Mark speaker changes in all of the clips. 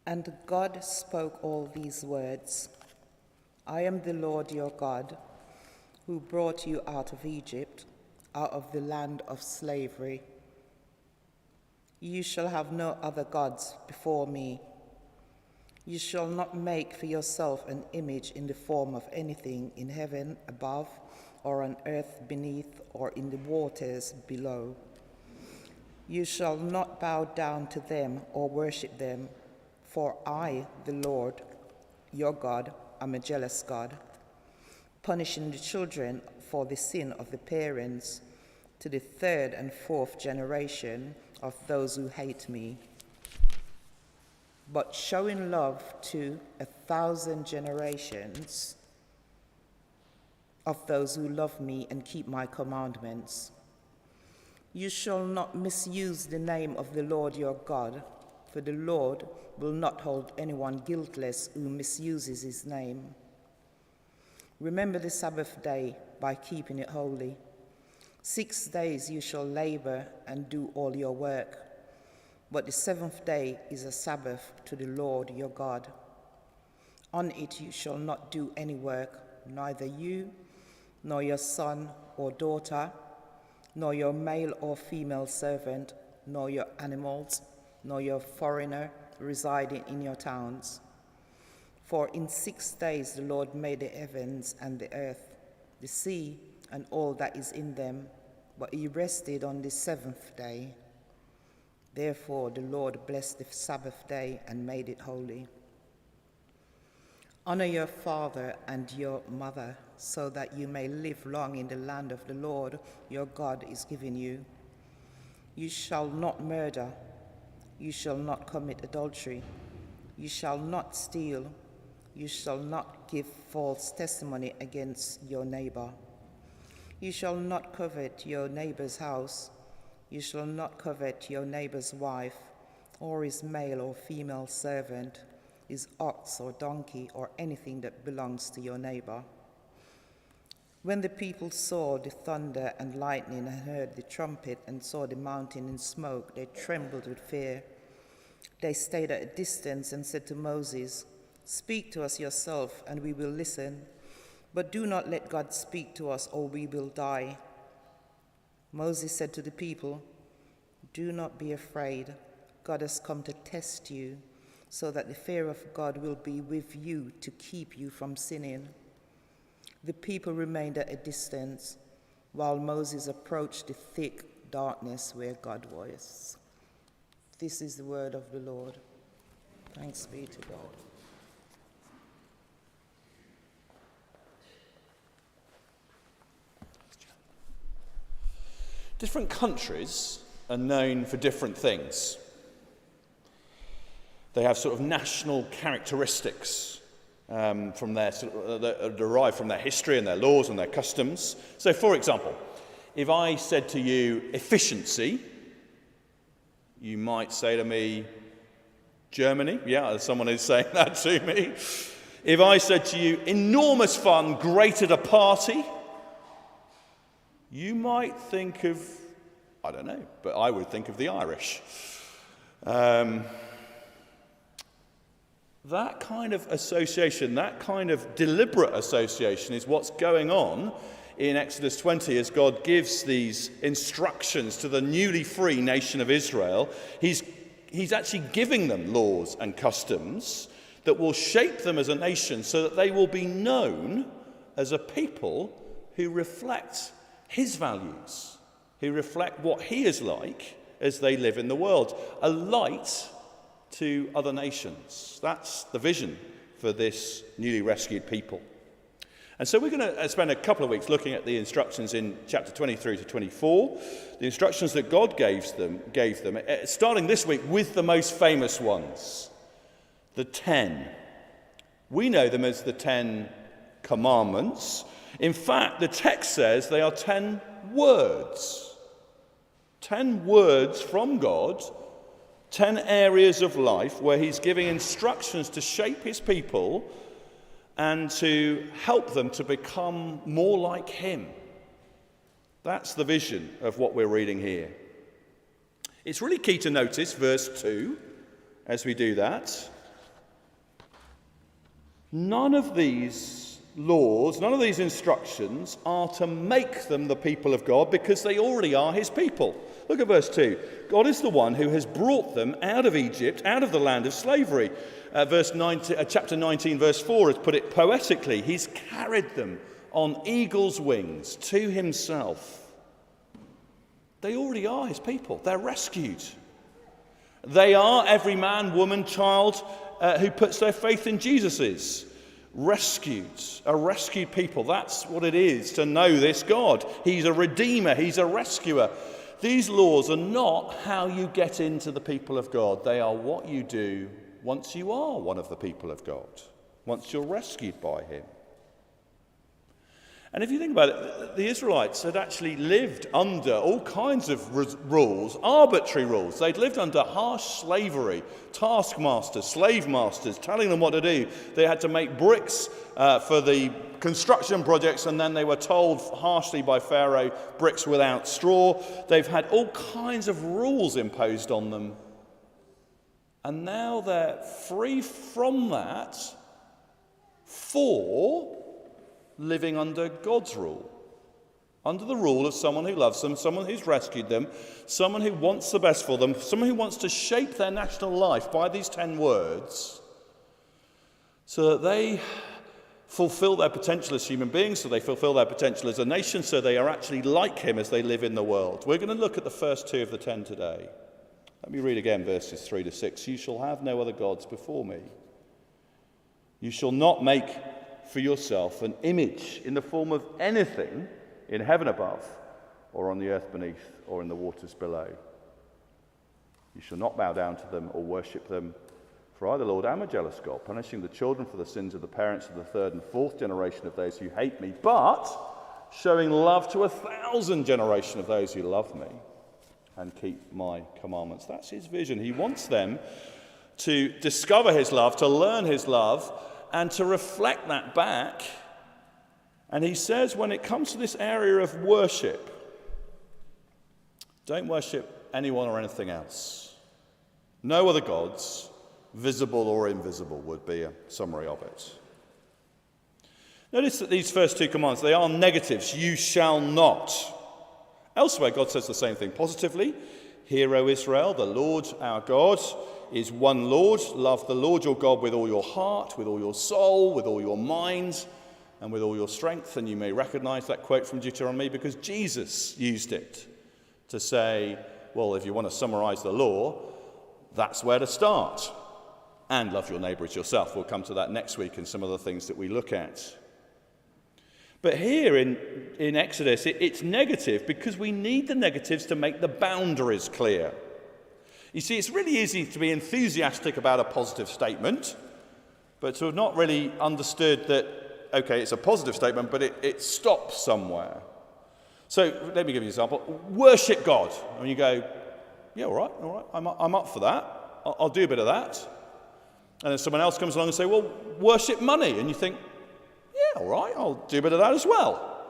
Speaker 1: And God spoke all these words. I am the Lord your God, who brought you out of Egypt, out of the land of slavery. You shall have no other gods before me. You shall not make for yourself an image in the form of anything in heaven above, or on earth beneath, or in the waters below. You shall not bow down to them or worship them, for I, the Lord, your God, am a jealous God, punishing the children for the sin of the parents to the third and fourth generation of those who hate me, but showing love to 1,000 generations of those who love me and keep my commandments. You shall not misuse the name of the Lord your God, for the Lord will not hold anyone guiltless who misuses his name. Remember the Sabbath day by keeping it holy. 6 days you shall labor and do all your work, but the seventh day is a Sabbath to the Lord your God. On it you shall not do any work, neither you, nor your son or daughter, nor your male or female servant, nor your animals, nor your foreigner residing in your towns. For in 6 days the Lord made the heavens and the earth, the sea, and all that is in them, but he rested on the seventh day. Therefore the Lord blessed the Sabbath day and made it holy. Honor your father and your mother, so that you may live long in the land of the Lord your God is giving you. You shall not murder. You shall not commit adultery. You shall not steal. You shall not give false testimony against your neighbor. You shall not covet your neighbor's house. You shall not covet your neighbor's wife, or his male or female servant, his ox or donkey, or anything that belongs to your neighbor. When the people saw the thunder and lightning and heard the trumpet and saw the mountain in smoke, they trembled with fear. They stayed at a distance and said to Moses, "Speak to us yourself, and we will listen. But do not let God speak to us, or we will die." Moses said to the people, "Do not be afraid. God has come to test you, so that the fear of God will be with you to keep you from sinning." The people remained at a distance while Moses approached the thick darkness where God was. This is the word of the Lord. Thanks be to God.
Speaker 2: Different countries are known for different things. They have sort of national characteristics that derive from their history and their laws and their customs. So, for example, if I said to you efficiency, you might say to me, Germany. Yeah, someone is saying that to me. If I said to you enormous fun, great at a party, you might think of, I don't know, but I would think of the Irish. That kind of association, that kind of deliberate association is what's going on in Exodus 20 as God gives these instructions to the newly free nation of Israel. He's actually giving them laws and customs that will shape them as a nation so that they will be known as a people who reflect his values, who reflect what he is like as they live in the world, a light to other nations. That's the vision for this newly rescued people. And so we're going to spend a couple of weeks looking at the instructions in chapter 23 to 24, the instructions that God gave them, starting this week with the most famous ones, the 10. We know them as the 10 Commandments. In fact, the text says they are 10 words. 10 words from God, 10 areas of life where he's giving instructions to shape his people and to help them to become more like him. That's the vision of what we're reading here. It's really key to notice verse 2 as we do that. None of these laws, none of these instructions are to make them the people of God, because they already are his people. Look at verse 2. God is the one who has brought them out of Egypt, out of the land of slavery. Chapter 19, verse 4 has put it poetically. He's carried them on eagle's wings to himself. They already are his people. They're rescued. They are every man, woman, child who puts their faith in Jesus is. Rescued, a rescued people. That's what it is to know this God. He's a redeemer, he's a rescuer. These laws are not how you get into the people of God. They are what you do once you are one of the people of God, once you're rescued by him. And if you think about it, the Israelites had actually lived under all kinds of rules, arbitrary rules. They'd lived under harsh slavery, taskmasters, slave masters, telling them what to do. They had to make bricks for the construction projects, and then they were told harshly by Pharaoh, bricks without straw. They've had all kinds of rules imposed on them. And now they're free from that for living under God's rule, under the rule of someone who loves them, someone who's rescued them, someone who wants the best for them, someone who wants to shape their national life by these 10 words so that they fulfill their potential as human beings, so they fulfill their potential as a nation, so they are actually like him as they live in the world. We're going to look at the first 2 of the 10 today. Let me read again verses 3 to 6. You shall have no other gods before me. You shall not make for yourself an image in the form of anything in heaven above, or on the earth beneath, or in the waters below. You shall not bow down to them or worship them, for I, the Lord, am a jealous God, punishing the children for the sins of the parents of the 3rd and 4th generation of those who hate me, but showing love to 1,000 generations of those who love me and keep my commandments. That's his vision. He wants them to discover his love, to learn his love, and to reflect that back. And he says, when it comes to this area of worship, don't worship anyone or anything else. No other gods, visible or invisible, would be a summary of it. Notice that these first 2 commands, they are negatives. You shall not. Elsewhere, God says the same thing positively. Hear, O Israel, the Lord our God is one Lord. Love the Lord your God with all your heart, with all your soul, with all your mind, and with all your strength. And you may recognize that quote from Deuteronomy because Jesus used it to say, well, if you want to summarize the law, that's where to start. And love your neighbor as yourself. We'll come to that next week in some of the things that we look at. But here in Exodus, it's negative because we need the negatives to make the boundaries clear. You see, it's really easy to be enthusiastic about a positive statement, but to have not really understood that, okay, it's a positive statement, but it stops somewhere. So let me give you an example. Worship God. And you go, yeah, all right, I'm up for that. I'll do a bit of that. And then someone else comes along and say, well, worship money. And you think, yeah, all right, I'll do a bit of that as well.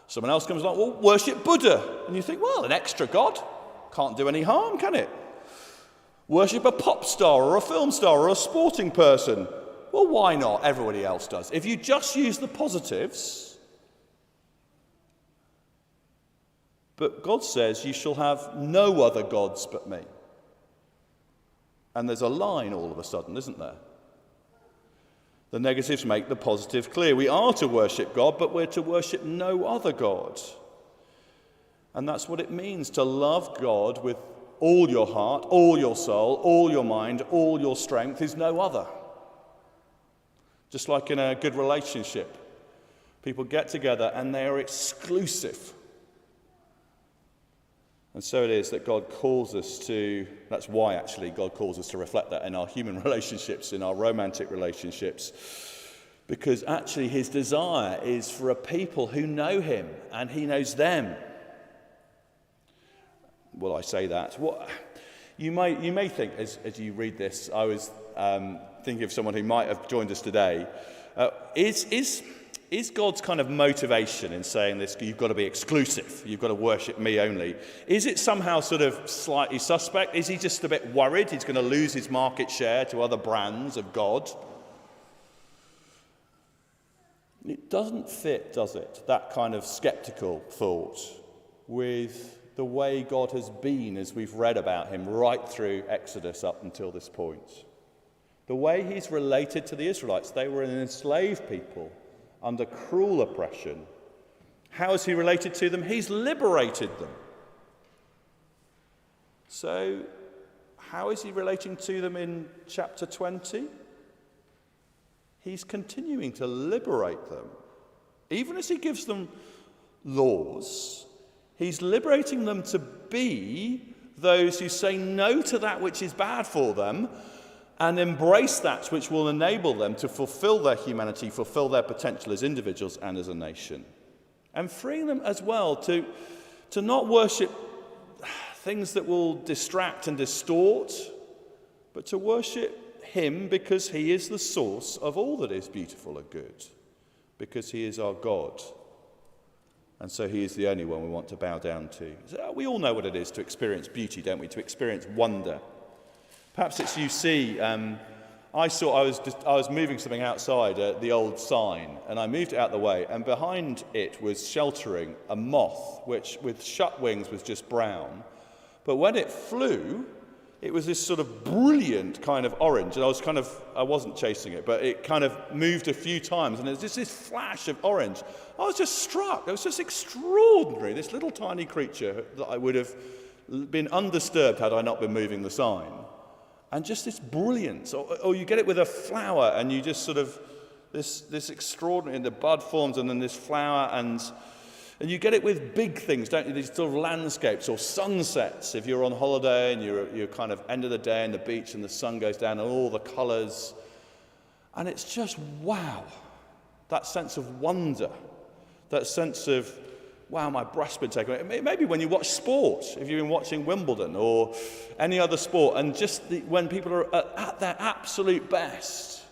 Speaker 2: Someone else comes along, well, worship Buddha. And you think, well, an extra god can't do any harm, can it? Worship a pop star or a film star or a sporting person. Well, why not? Everybody else does. If you just use the positives. But God says, you shall have no other gods but me. And there's a line all of a sudden, isn't there? The negatives make the positive clear. We are to worship God, but we're to worship no other God. And that's what it means to love God with all your heart, all your soul, all your mind, all your strength is no other. Just like in a good relationship, people get together and they are exclusive. And so it is that God calls us to, that's why actually God calls us to reflect that in our human relationships, in our romantic relationships. Because actually his desire is for a people who know him and he knows them. Well, I say that. What you may think as you read this, I was thinking of someone who might have joined us today. Is God's kind of motivation in saying this, you've got to be exclusive, you've got to worship me only, is it somehow sort of slightly suspect? Is he just a bit worried he's going to lose his market share to other brands of God? doesn't fit, does it, that kind of skeptical thought with the way God has been as we've read about him right through Exodus up until this point. The way he's related to the Israelites. They were an enslaved people under cruel oppression. How is he related to them? He's liberated them. So, how is he relating to them in chapter 20? He's continuing to liberate them. Even as he gives them laws, he's liberating them to be those who say no to that which is bad for them and embrace that which will enable them to fulfill their humanity, fulfill their potential as individuals and as a nation. And freeing them as well to not worship things that will distract and distort, but to worship him because he is the source of all that is beautiful and good, because he is our God. And so he is the only one we want to bow down to. So we all know what it is to experience beauty, don't we? To experience wonder. Perhaps it's you see, I was moving something outside the old sign, and I moved it out the way, and behind it was sheltering a moth, which with shut wings was just brown. But when it flew, it was this sort of brilliant kind of orange, and I wasn't chasing it, but it kind of moved a few times, and it was just this flash of orange. I was just struck. It was just extraordinary, this little tiny creature that I would have been undisturbed had I not been moving the sign. And just this brilliance. Or you get it with a flower, and you just sort of, this extraordinary, and the bud forms, and then this flower, and you get it with big things, don't you? These sort of landscapes or sunsets. If you're on holiday and you're kind of end of the day on the beach and the sun goes down and all the colours. And it's just wow. That sense of wonder. That sense of, wow, my breath's been taken away. Maybe when you watch sport, if you've been watching Wimbledon or any other sport, and just when people are at their absolute best,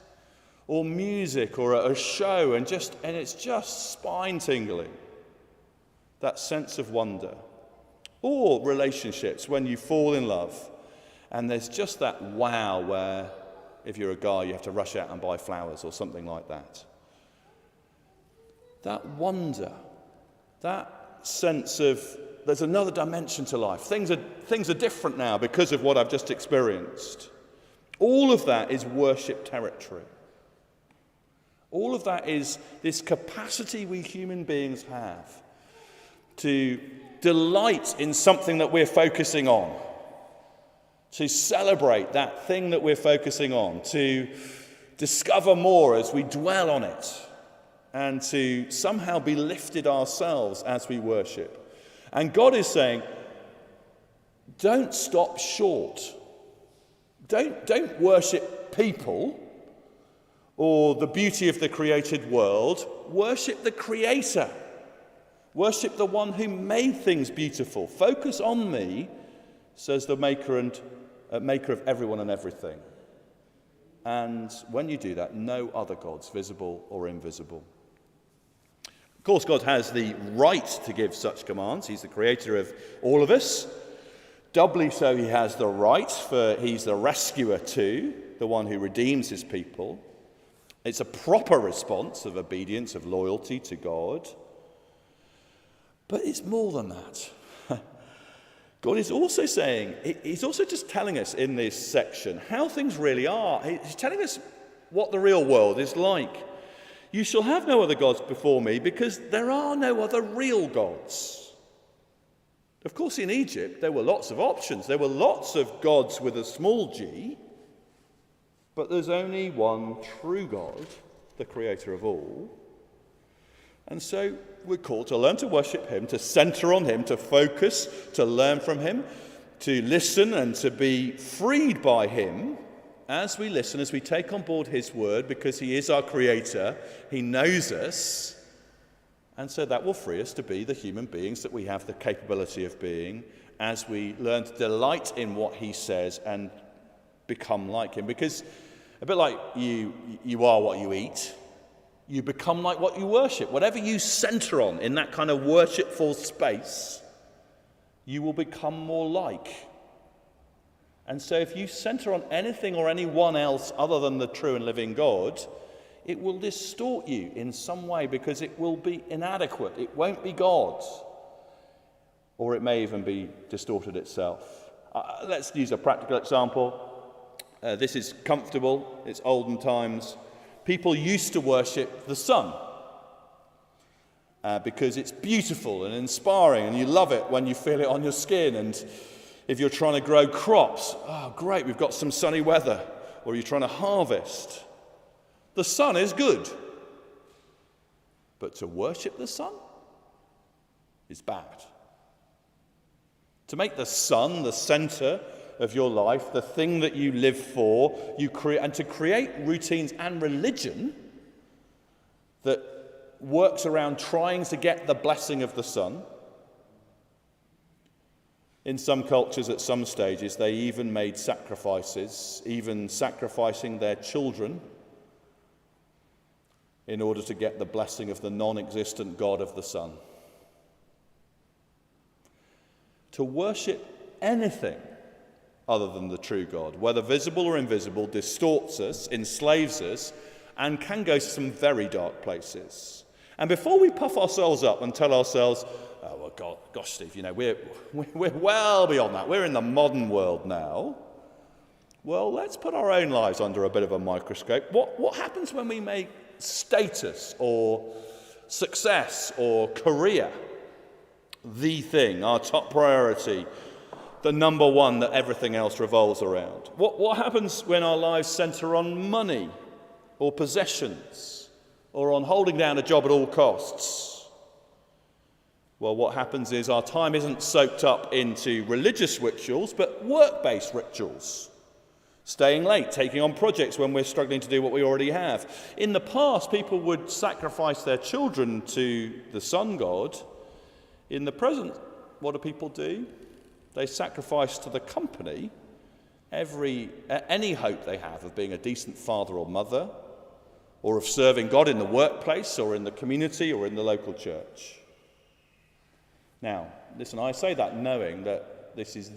Speaker 2: or music or a show, and it's just spine-tingling. That sense of wonder. Or relationships, when you fall in love, and there's just that wow where, if you're a guy, you have to rush out and buy flowers or something like that. That wonder, that sense of there's another dimension to life. Things are different now because of what I've just experienced. All of that is worship territory. All of that is this capacity we human beings have to delight in something that we're focusing on, to celebrate that thing that we're focusing on, to discover more as we dwell on it, and to somehow be lifted ourselves as we worship. And God is saying, don't stop short. Don't worship people or the beauty of the created world. Worship the Creator. Worship the one who made things beautiful. Focus on me, says the maker of everyone and everything. And when you do that, no other gods, visible or invisible. Of course, God has the right to give such commands. He's the creator of all of us. Doubly so, he has the right, for he's the rescuer too, the one who redeems his people. It's a proper response of obedience, of loyalty to God. But it's more than that. God is also saying, he's also just telling us in this section how things really are. He's telling us what the real world is like. You shall have no other gods before me, because there are no other real gods. Of course, in Egypt, there were lots of options. There were lots of gods with a small g, but there's only one true God, the creator of all. And so we're called to learn to worship him, to center on him, to focus, to learn from him, to listen and to be freed by him as we listen, as we take on board his word, because he is our creator, he knows us, and so that will free us to be the human beings that we have the capability of being as we learn to delight in what he says and become like him. Because a bit like you are what you eat, you become like what you worship. Whatever you center on in that kind of worshipful space, you will become more like. And so if you center on anything or anyone else other than the true and living God, it will distort you in some way because it will be inadequate. It won't be God. Or it may even be distorted itself. Let's use a practical example. This is comfortable. It's olden times. People used to worship the sun because it's beautiful and inspiring, and you love it when you feel it on your skin. And if you're trying to grow crops, oh, great, we've got some sunny weather. Or you're trying to harvest. The sun is good. But to worship the sun is bad. To make the sun the center of your life, the thing that you live for, and to create routines and religion that works around trying to get the blessing of the sun. In some cultures at some stages, they even made sacrifices, even sacrificing their children in order to get the blessing of the non-existent God of the sun. To worship anything other than the true God, whether visible or invisible, distorts us, enslaves us, and can go to some very dark places. And before we puff ourselves up and tell ourselves, oh, well, gosh, Steve, we're well beyond that. We're in the modern world now. Well, let's put our own lives under a bit of a microscope. What happens when we make status or success or career the thing, our top priority, the number one that everything else revolves around? What happens when our lives center on money or possessions or on holding down a job at all costs? Well, what happens is our time isn't soaked up into religious rituals, but work-based rituals. Staying late, taking on projects when we're struggling to do what we already have. In the past, people would sacrifice their children to the sun god. In the present, what do people do? They sacrifice to the company any hope they have of being a decent father or mother, or of serving God in the workplace or in the community or in the local church. Now, listen, I say that knowing that this is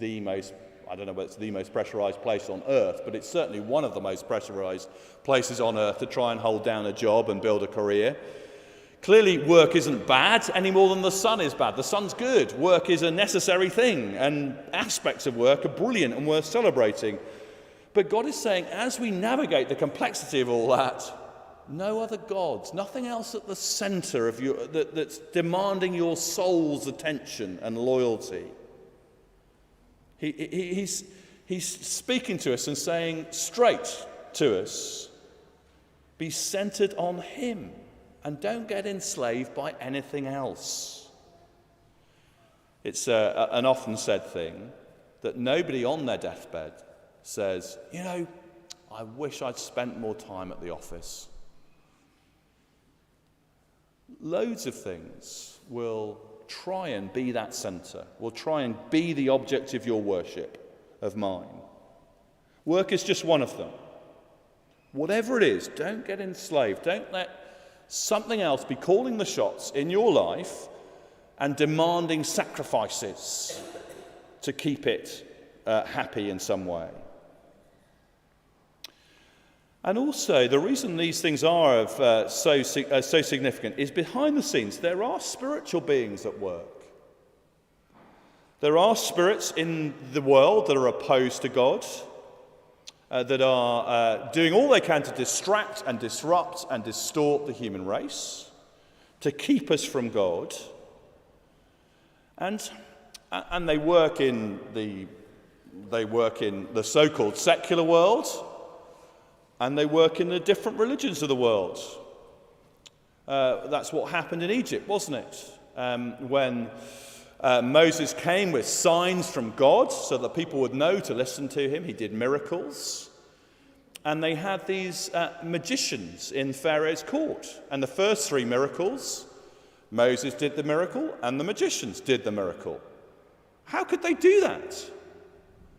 Speaker 2: I don't know whether it's the most pressurized place on earth, but it's certainly one of the most pressurized places on earth to try and hold down a job and build a career. Clearly, work isn't bad any more than the sun is bad. The sun's good. Work is a necessary thing, and aspects of work are brilliant and worth celebrating. But God is saying, as we navigate the complexity of all that, no other gods, nothing else at the center of that's demanding your soul's attention and loyalty. He's speaking to us and saying straight to us, be centered on him and don't get enslaved by anything else. It's an often said thing that nobody on their deathbed says, I wish I'd spent more time at the office. Loads of things will try and be that center, will try and be the object of your worship, of mine. Work is just one of them. Whatever it is, don't get enslaved. Don't let something else be calling the shots in your life and demanding sacrifices to keep it happy in some way. And also, the reason these things are so significant is behind the scenes, there are spiritual beings at work. There are spirits in the world that are opposed to God, that are doing all they can to distract and disrupt and distort the human race, to keep us from God. And they work in the so-called secular world, and they work in the different religions of the world. That's what happened in Egypt, wasn't it? When Moses came with signs from God so that people would know to listen to him, he did miracles. And they had these magicians in Pharaoh's court. And the first three miracles, Moses did the miracle and the magicians did the miracle. How could they do that?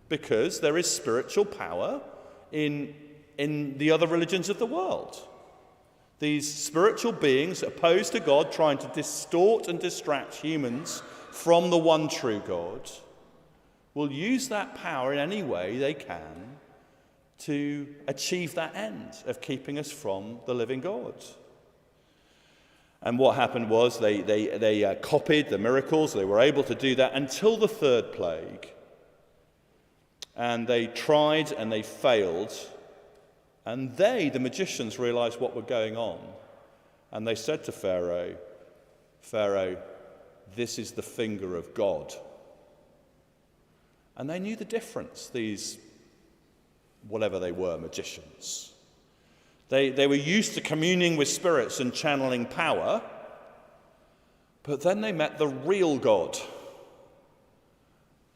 Speaker 2: Because there is spiritual power in the other religions of the world. These spiritual beings opposed to God, trying to distort and distract humans from the one true God, will use that power in any way they can to achieve that end of keeping us from the living God. And what happened was they copied the miracles. They were able to do that until the third plague. And they tried and they failed. And they, the magicians, realized what was going on. And they said to Pharaoh, Pharaoh, this is the finger of God. And they knew the difference, these, whatever they were, magicians. They were used to communing with spirits and channeling power, but then they met the real God,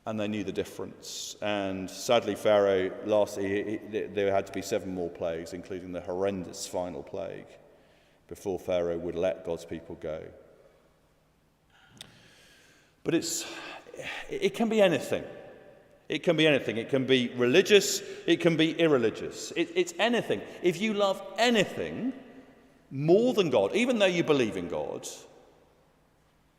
Speaker 2: and they knew the difference. And sadly, Pharaoh, there had to be 7 more plagues, including the horrendous final plague, before Pharaoh would let God's people go. But it can be anything. It can be anything. It can be religious. It can be irreligious. It's anything. If you love anything more than God, even though you believe in God,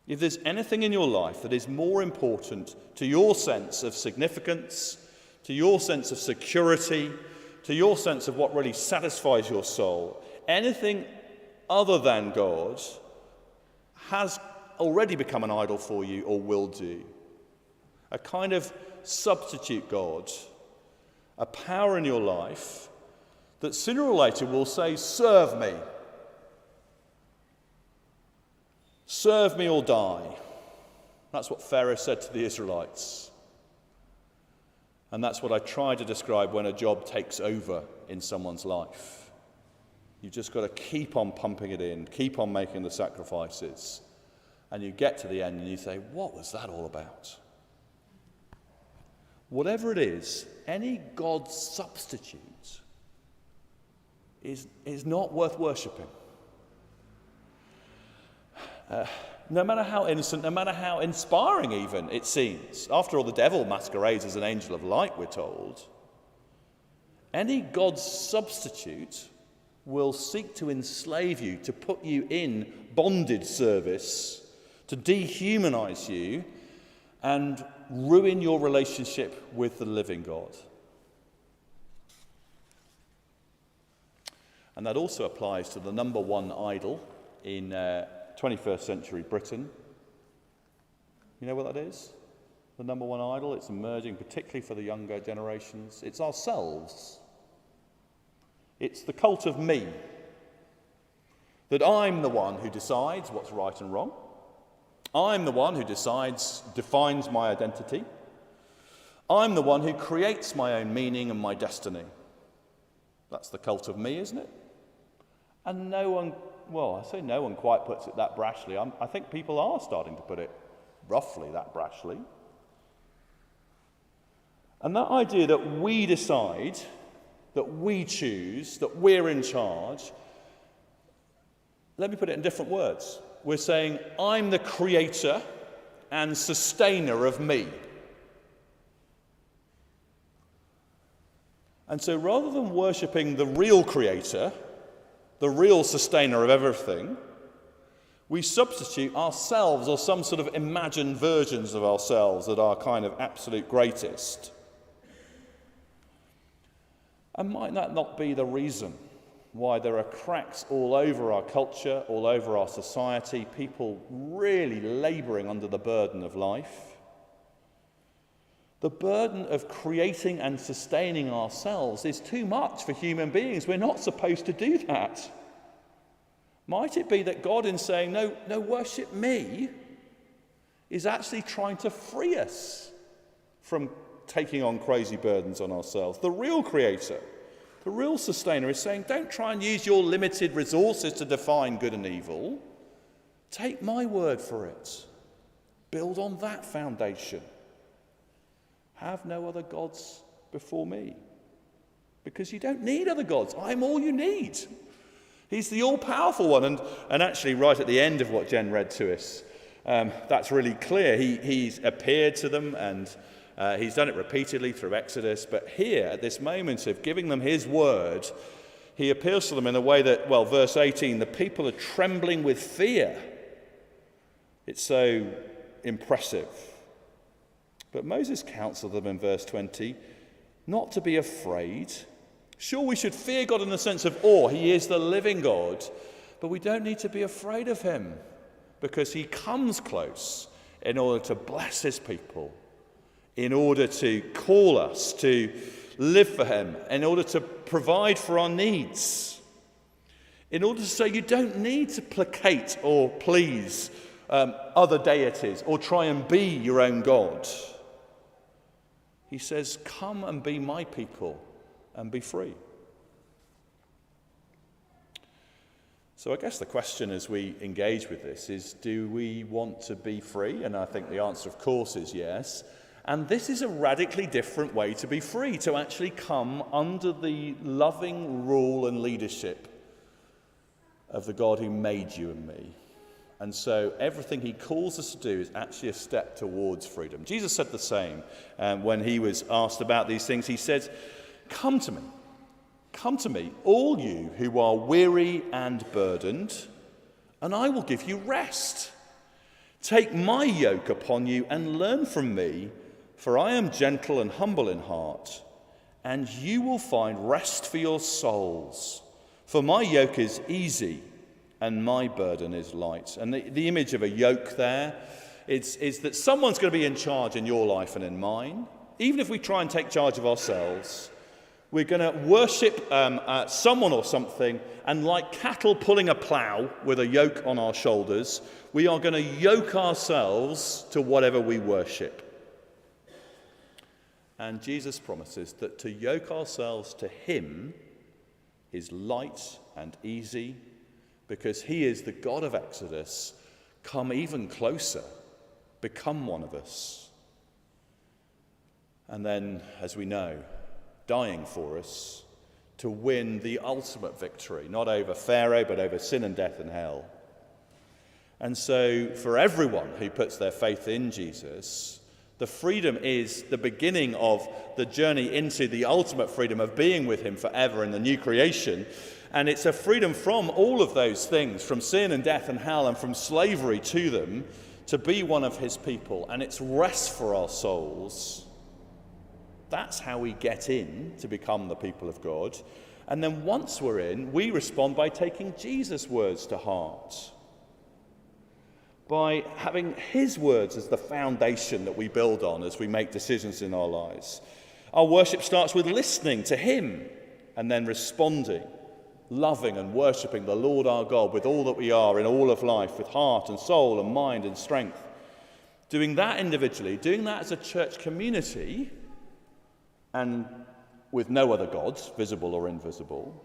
Speaker 2: if there's anything in your life that is more important to your sense of significance, to your sense of security, to your sense of what really satisfies your soul, anything other than God has already become an idol for you or will do. A kind of substitute God, a power in your life that sooner or later will say, serve me. Serve me or die. That's what Pharaoh said to the Israelites. And that's what I try to describe when a job takes over in someone's life. You've just got to keep on pumping it in, keep on making the sacrifices. And you get to the end and you say, what was that all about? Whatever it is, any God substitute is not worth worshipping. No matter how innocent, no matter how inspiring even it seems. After all, the devil masquerades as an angel of light, we're told. Any God substitute will seek to enslave you, to put you in bondage service, to dehumanize you, and ruin your relationship with the living God. And that also applies to the number one idol in 21st century Britain. You know what that is? The number one idol? It's emerging particularly for the younger generations. It's ourselves. It's the cult of me. That I'm the one who decides what's right and wrong. I'm the one who defines my identity. I'm the one who creates my own meaning and my destiny. That's the cult of me, isn't it? And no one, well, I say no one quite puts it that brashly. I think people are starting to put it roughly that brashly. And that idea that we decide, that we choose, that we're in charge, let me put it in different words. We're saying, I'm the creator and sustainer of me. And so rather than worshipping the real creator, the real sustainer of everything, we substitute ourselves or some sort of imagined versions of ourselves that are kind of absolute greatest. And might that not be the reason why there are cracks all over our culture, all over our society, people really labouring under the burden of life? The burden of creating and sustaining ourselves is too much for human beings. We're not supposed to do that. Might it be that God, in saying, no, worship me, is actually trying to free us from taking on crazy burdens on ourselves? The real creator, the real sustainer is saying, don't try and use your limited resources to define good and evil. Take my word for it. Build on that foundation. Have no other gods before me. Because you don't need other gods. I'm all you need. He's the all-powerful one. And actually, right at the end of what Jen read to us, that's really clear. He's appeared to them and he's done it repeatedly through Exodus. But here, at this moment of giving them his word, he appeals to them in a way that, well, verse 18, the people are trembling with fear. It's so impressive. But Moses counseled them in verse 20 not to be afraid Sure, we should fear God in the sense of awe. He is the living God. But we don't need to be afraid of him because he comes close in order to bless his people, in order to call us to live for him, in order to provide for our needs, in order to say you don't need to placate or please other deities or try and be your own God. He says, come and be my people and be free. So I guess the question as we engage with this is, do we want to be free? And I think the answer, of course, is yes. And this is a radically different way to be free, to actually come under the loving rule and leadership of the God who made you and me. And so everything he calls us to do is actually a step towards freedom. Jesus said the same when he was asked about these things. He said, come to me, all you who are weary and burdened, and I will give you rest. Take my yoke upon you and learn from me, for I am gentle and humble in heart, and you will find rest for your souls. For my yoke is easy and my burden is light. And the image of a yoke there is that someone's going to be in charge in your life and in mine. Even if we try and take charge of ourselves, we're going to worship someone or something, and like cattle pulling a plough with a yoke on our shoulders, we are going to yoke ourselves to whatever we worship. And Jesus promises that to yoke ourselves to him is light and easy, because he is the God of Exodus. Come even closer, become one of us. And then, as we know, dying for us to win the ultimate victory, not over Pharaoh, but over sin and death and hell. And so for everyone who puts their faith in Jesus, the freedom is the beginning of the journey into the ultimate freedom of being with him forever in the new creation. And it's a freedom from all of those things, from sin and death and hell and from slavery to them, to be one of his people. And it's rest for our souls. That's how we get in to become the people of God. And then once we're in, we respond by taking Jesus' words to heart, by having his words as the foundation that we build on as we make decisions in our lives. Our worship starts with listening to him and then responding, loving and worshipping the Lord our God with all that we are in all of life, with heart and soul and mind and strength. Doing that individually, doing that as a church community, and with no other gods, visible or invisible,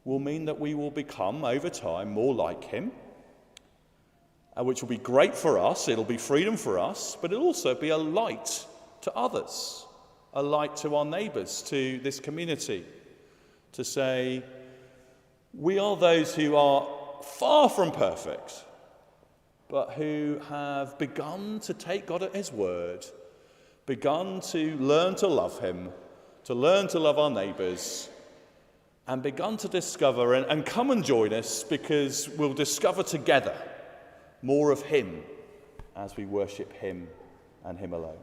Speaker 2: will mean that we will become, over time, more like him, which will be great for us. It'll be freedom for us, but it'll also be a light to others, a light to our neighbours, to this community, to say, we are those who are far from perfect, but who have begun to take God at his word, begun to learn to love him, to learn to love our neighbours, and begun to discover, and come and join us, because we'll discover together more of him as we worship him and him alone.